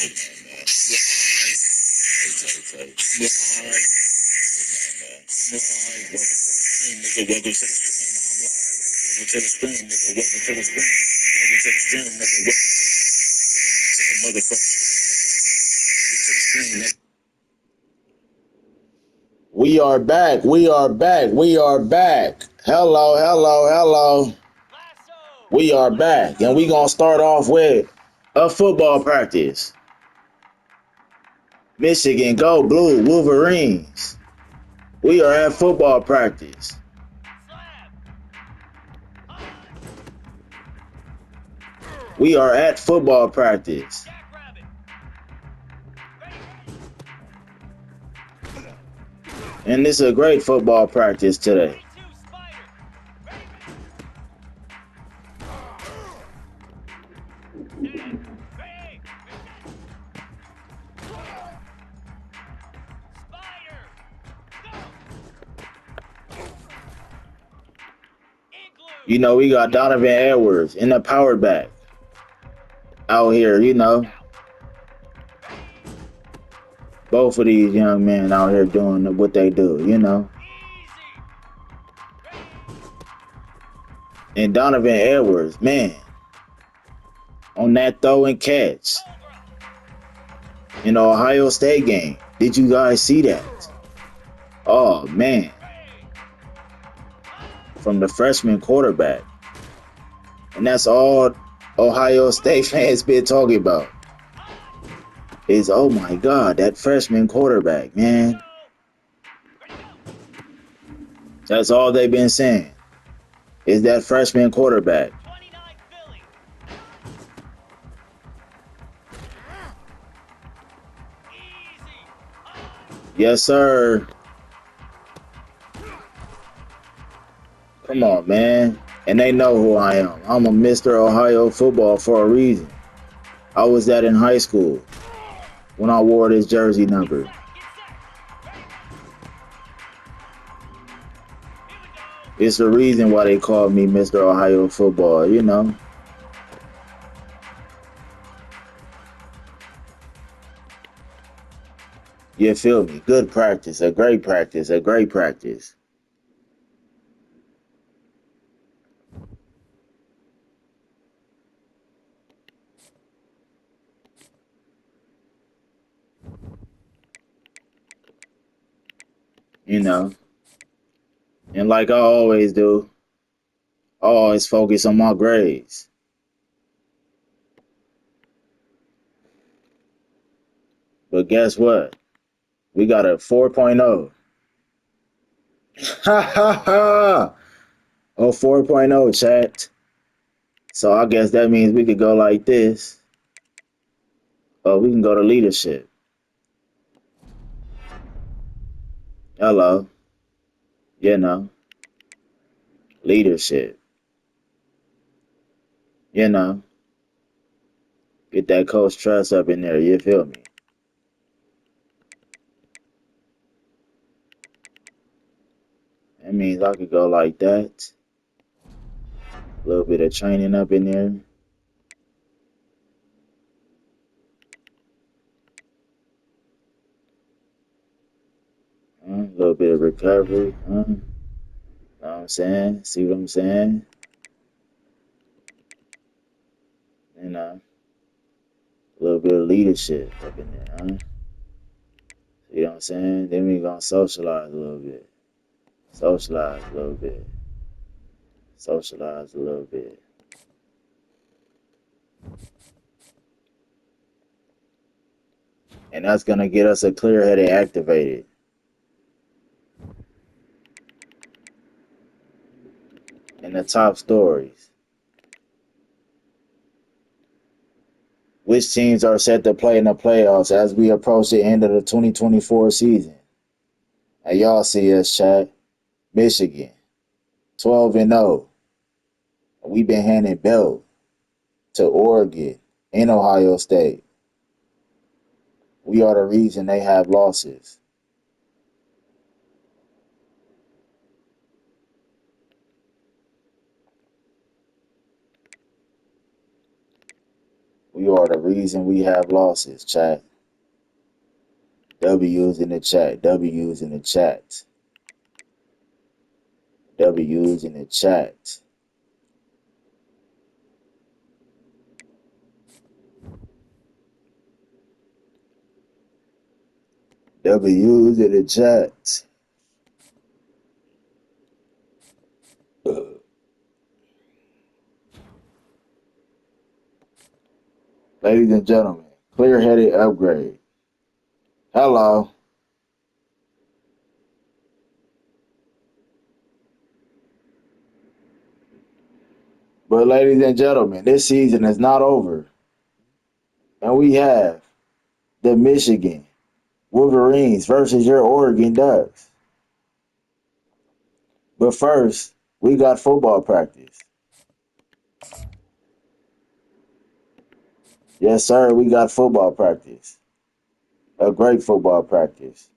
We are back. We are back. We are back. Hello, hello, hello. We are back. And we going to start off with a football practice. Michigan, go blue, Wolverines. We are at football practice. We are at football practice. And this is a great football practice today. You know, we got Donovan Edwards in the power back out here, you know. Both of these young men out here doing what they do, you know. And Donovan Edwards, man, on that throw and catch in the Ohio State game. Did you guys see that? Oh, man. From the freshman quarterback. And that's all Ohio State fans been talking about. Is, oh my God, that freshman quarterback, man. That's all they've been saying. Is that freshman quarterback. Yes, sir. Come on, man. And they know who I am. I'm a Mr. Ohio football for a reason. I was that in high school when I wore this jersey number. It's the reason why they call me Mr. Ohio football, you know. You feel me? Good practice, a great practice, a great practice. You know. And like I always do, I always focus on my grades. But guess what? We got a 4.0. Ha ha ha! Oh, 4.0, chat. So I guess that means we could go like this. Or we can go to leadership. Hello. You know. Leadership. You know. Get that coach trust up in there, you feel me? That means I could go like that. A little bit of training up in there. A little bit of recovery. Know what I'm saying? See what I'm saying? You know, a little bit of leadership up in there, huh? See what I'm saying? Then we gonna socialize a little bit. Socialize a little bit. Socialize a little bit. And that's gonna get us a clear-headed activated. And the top stories. Which teams are set to play in the playoffs as we approach the end of the 2024 season? And y'all see us, chat. Michigan, 12-0. We've been handing belt to Oregon and Ohio State. We are the reason they have losses. We You are the reason we have losses, chat. W's in the chat. W's in the chat. W's in the chat. W's in the chat. Ladies and gentlemen, clear-headed upgrade. Hello. But ladies and gentlemen, this season is not over. And we have the Michigan Wolverines versus your Oregon Ducks. But first, we got football practice. Yes, sir, we got football practice. A great football practice.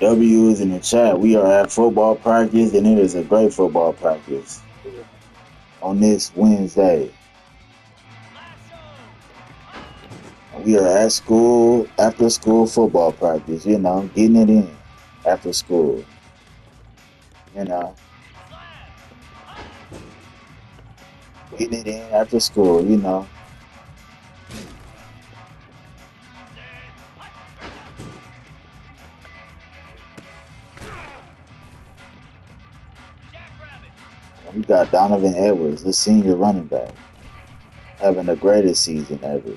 W is in the chat. We are at football practice, and it is a great football practice on this Wednesday. We are at school, after school football practice, getting it in after school, you know, getting it in after school. And we got Donovan Edwards, the senior running back, having the greatest season ever.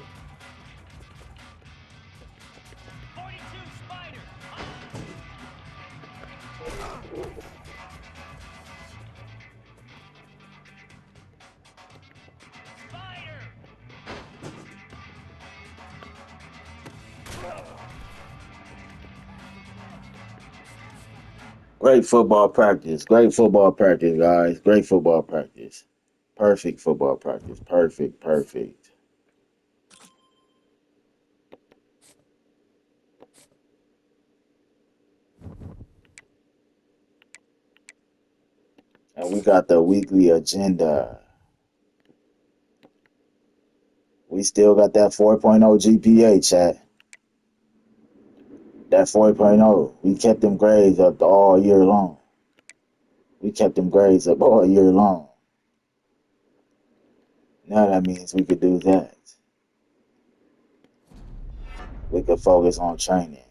Great football practice. Great football practice, guys. Great football practice. Perfect football practice. Perfect, perfect. And we got the weekly agenda. We still got that 4.0 GPA, chat. That 4.0. We kept them grades up all year long. We kept them grades up all year long. Now that means we could do that. We could focus on training.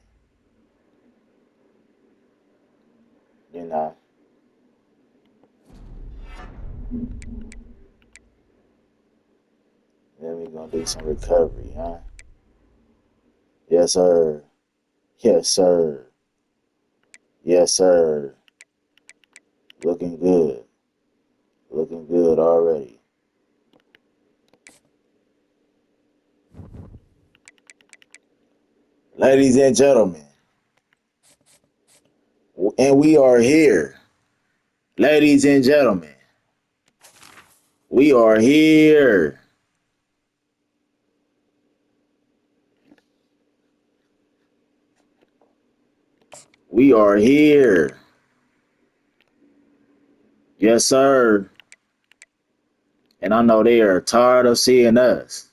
You know. Then we're gonna do some recovery, huh? Yes, sir. Yes, sir. Yes, sir. Looking good. Looking good already. Ladies and gentlemen, and we are here. Ladies and gentlemen, we are here. We are here. Yes, sir. And I know they are tired of seeing us.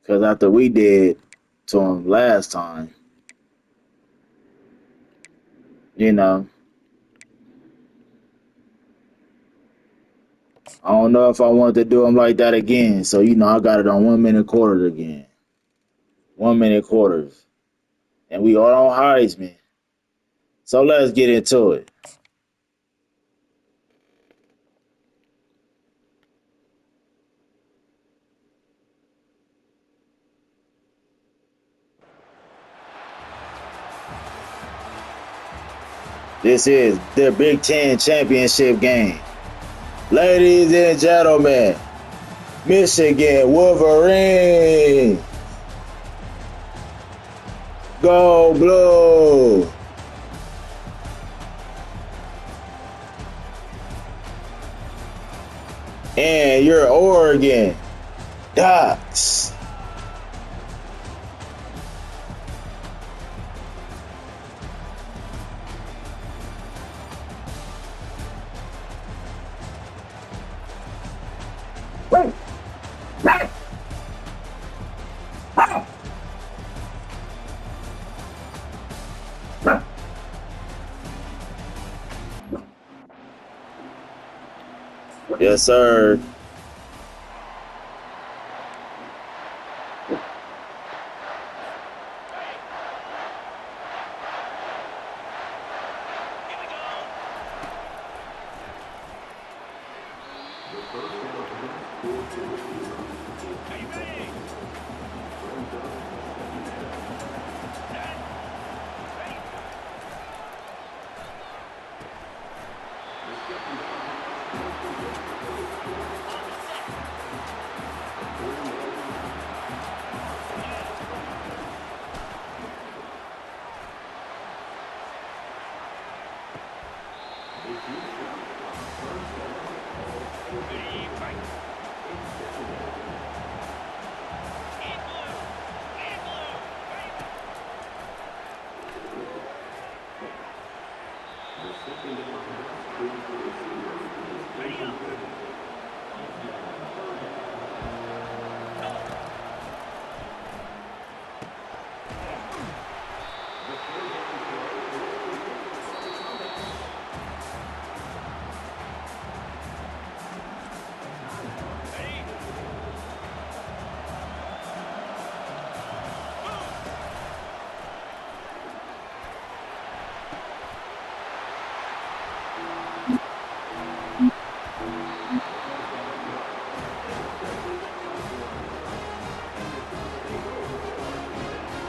Because after we did to them last time, you know, I don't know if I wanted to do them like that again. So, I got it on 1 minute quarters again. 1 minute quarters. And we are on Heisman. So let's get into it. This is the Bigten championship game. Ladies and gentlemen, Michigan Wolverine. Go Blue. And your Oregon Ducks. Yes, sir.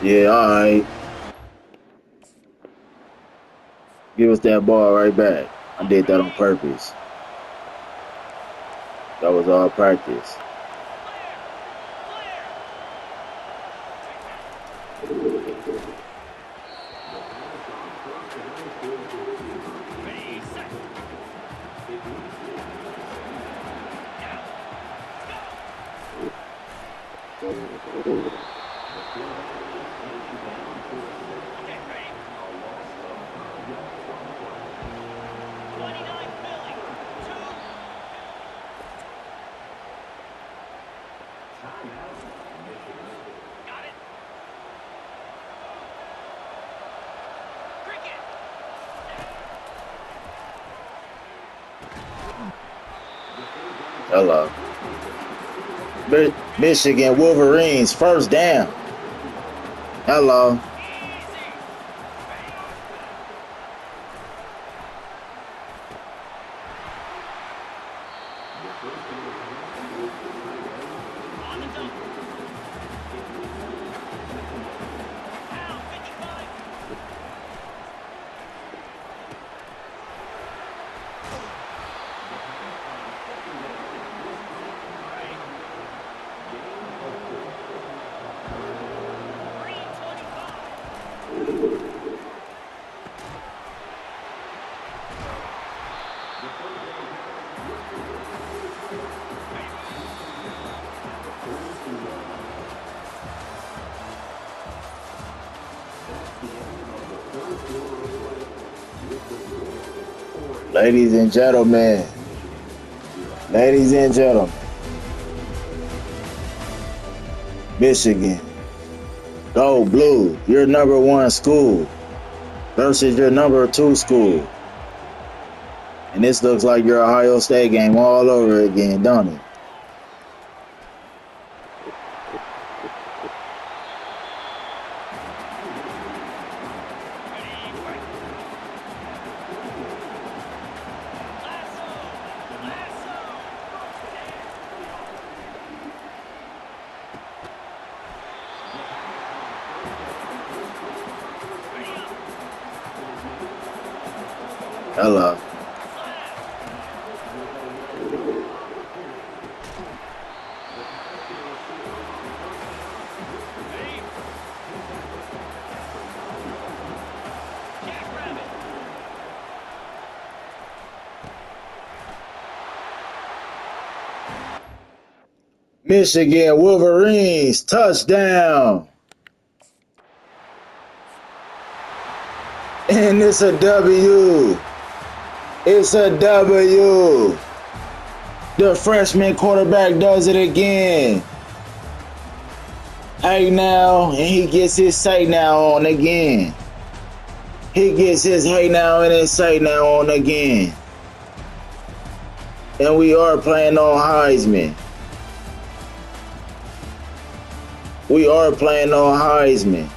Yeah, all right. Give us that ball right back. I did that on purpose. That was all practice. Hello. Michigan Wolverines first down. Hello. Ladies and gentlemen. Ladies and gentlemen. Michigan. Go Blue. Your number one school versus your number two school. And this looks like your Ohio State game all over again, don't it? Hello. Michigan Wolverines touchdown. And it's a W. It's a W. The freshman quarterback does it again. Hey now, and he gets his say now on again. He gets his hey now and his say now on again. And we are playing on Heisman. We are playing on Heisman.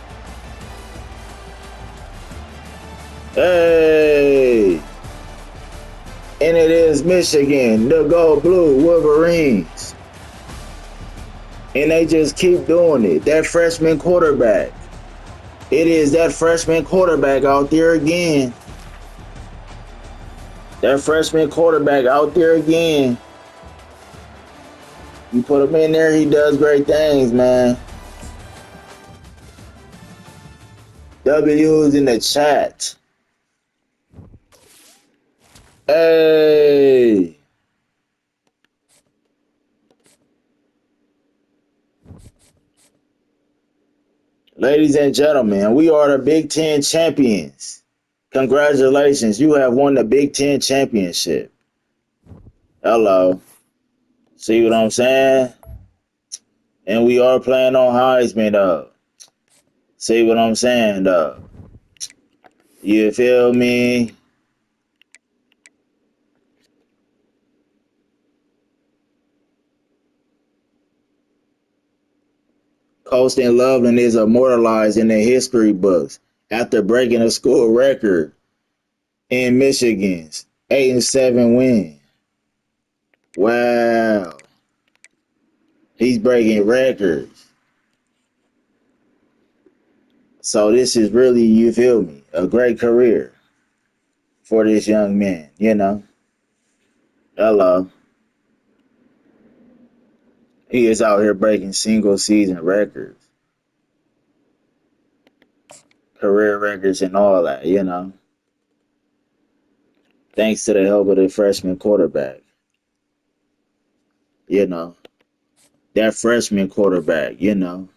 Hey! And it is Michigan, the gold blue Wolverines. And they just keep doing it. That freshman quarterback. It is that freshman quarterback out there again. That freshman quarterback out there again. You put him in there, he does great things, man. W's in the chat. Hey. Ladies and gentlemen, we are the Big Ten champions. Congratulations, you have won the Big Ten championship. Hello. See what I'm saying? And we are playing on Heisman, though. See what I'm saying, though? You feel me? Colston Loveland is immortalized in the history books after breaking a school record in Michigan's 8-7 win. Wow. He's breaking records. So this is really, you feel me, a great career for this young man, you know. Hello. He is out here breaking single season records, career records and all that, you know. Thanks to the help of the freshman quarterback, you know. That freshman quarterback, you know.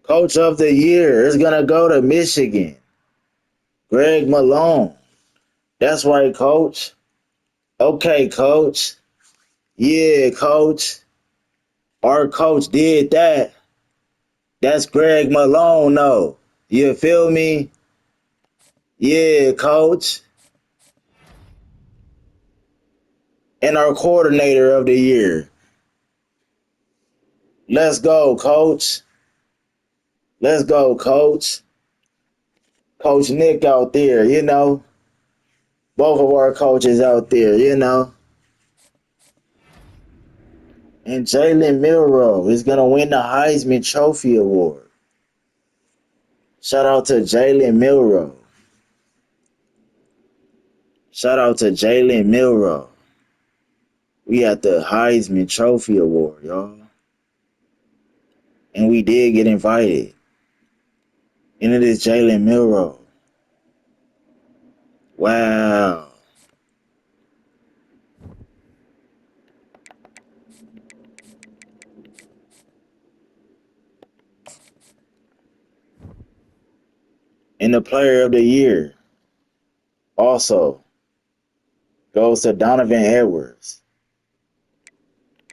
Coach of the year is going to go to Michigan. Greg Malone. That's right, coach. Okay, coach. Yeah, coach. Our coach did that. That's Greg Malone, though. You feel me? Yeah, coach. And our coordinator of the year. Let's go, coach. Let's go, coach. Coach Nick out there, you know. Both of our coaches out there, you know. And Jalen Milroe is going to win the Heisman Trophy Award. Shout out to Jalen Milroe. Shout out to Jalen Milroe. We got the Heisman Trophy Award, y'all. And we did get invited. And it is Jalen Milroe. Wow. And the player of the year also goes to Donovan Edwards.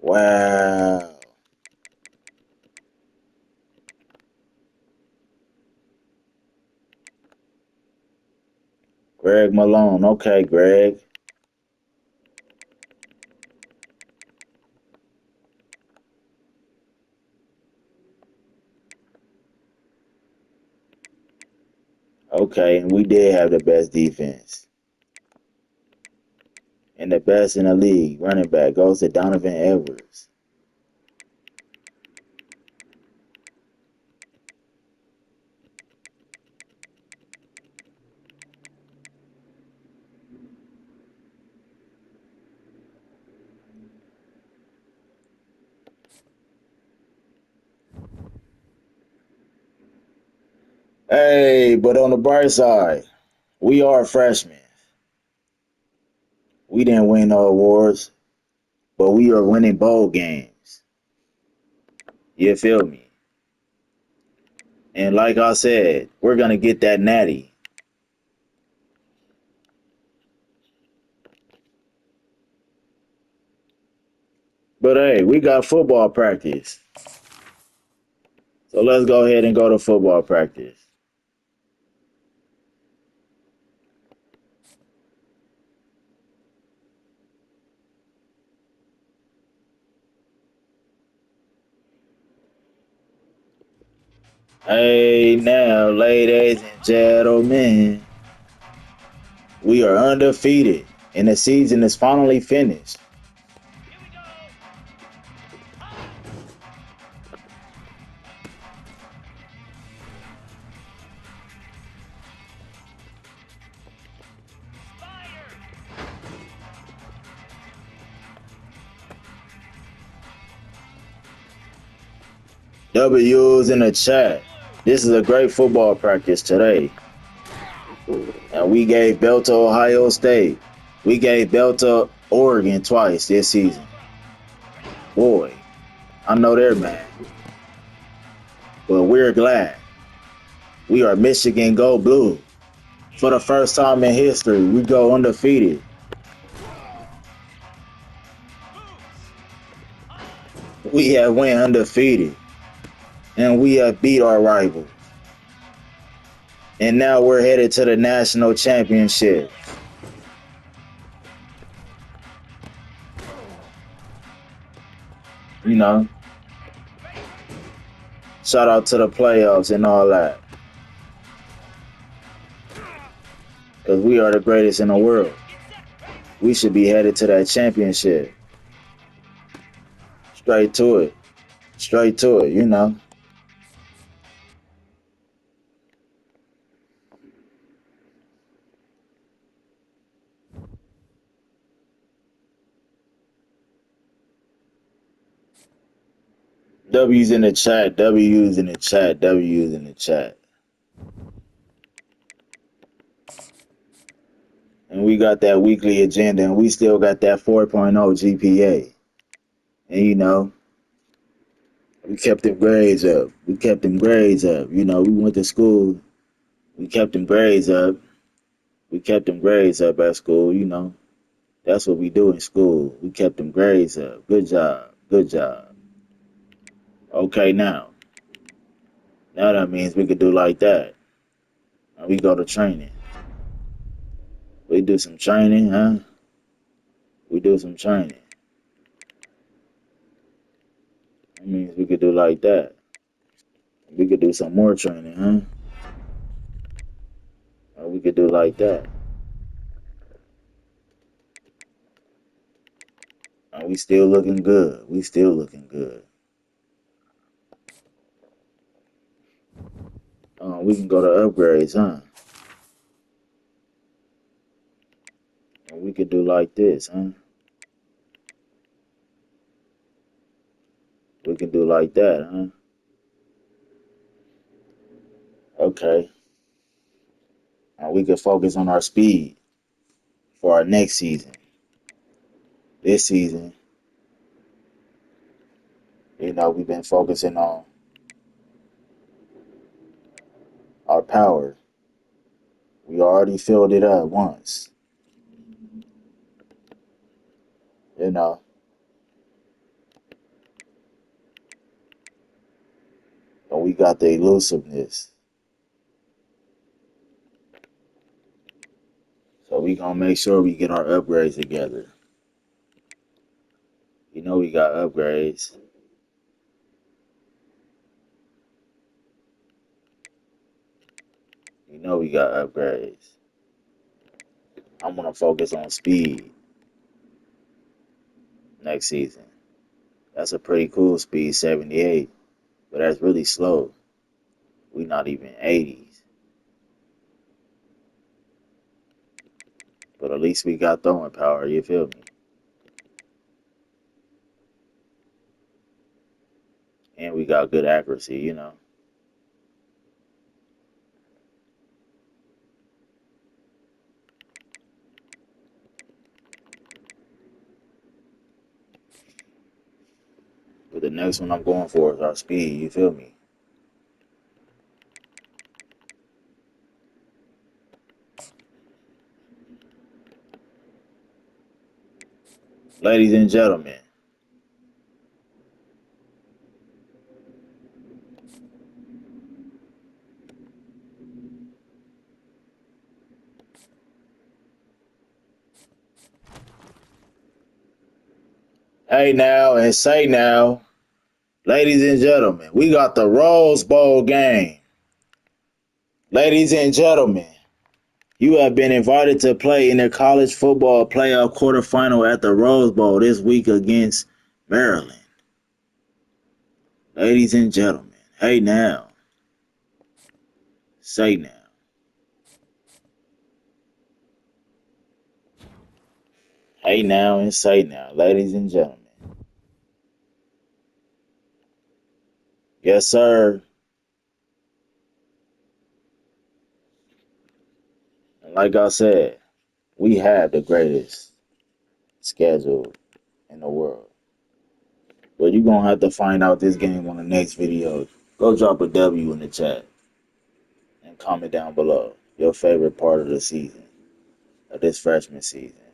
Wow. Greg Malone. Okay, Greg. Okay, and we did have the best defense. And the best in the league, running back, goes to Donovan Edwards. Hey, but on the bright side, we are freshmen. We didn't win no awards, but we are winning bowl games. You feel me? And like I said, we're gonna get that natty. But hey, we got football practice. So let's go ahead and go to football practice. Hey now, ladies and gentlemen, we are undefeated and the season is finally finished. W's in the chat. This is a great football practice today. And we gave belt to Ohio State. We gave belt to Oregon twice this season. Boy, I know they're mad. But we're glad. We are Michigan Go Blue. For the first time in history, we go undefeated. We have went undefeated. And we have beat our rivals. And now we're headed to the national championship. You know, shout out to the playoffs and all that. Because we are the greatest in the world. We should be headed to that championship. Straight to it. Straight to it, you know. W's in the chat, W's in the chat, W's in the chat. And we got that weekly agenda and we still got that 4.0 GPA. And you know, we kept them grades up. We kept them grades up. You know, we went to school. We kept them grades up. We kept them grades up at school, you know. That's what we do in school. We kept them grades up. Good job. Good job. Okay, now. Now that means we could do like that. And we go to training. We do some training, huh? We do some training. That means we could do like that. We could do some more training, huh? Or we could do like that. And we still looking good. We still looking good. We can go to upgrades, huh? And we could do like this, huh? We can do like that, huh? Okay. And we could focus on our speed for our next season. This season, you know, we've been focusing on our power. We already filled it up once, you know, but we got the elusiveness. So we gonna make sure we get our upgrades together. You know we got upgrades. You know we got upgrades. I'm gonna focus on speed next season. That's a pretty cool speed, 78, but that's really slow. We not even 80s, but at least we got throwing power. You feel me? And we got good accuracy. You know. But the next one I'm going for is our speed. You feel me? Ladies and gentlemen, hey now and say now, ladies and gentlemen, we got the Rose Bowl game. Ladies and gentlemen, you have been invited to play in the college football playoff quarterfinal at the Rose Bowl this week against Maryland. Ladies and gentlemen, hey now, say now. Hey now and say now, ladies and gentlemen. Yes, sir. And like I said, we have the greatest schedule in the world. But you're going to have to find out this game on the next video. Go drop a W in the chat and comment down below your favorite part of the season, of this freshman season.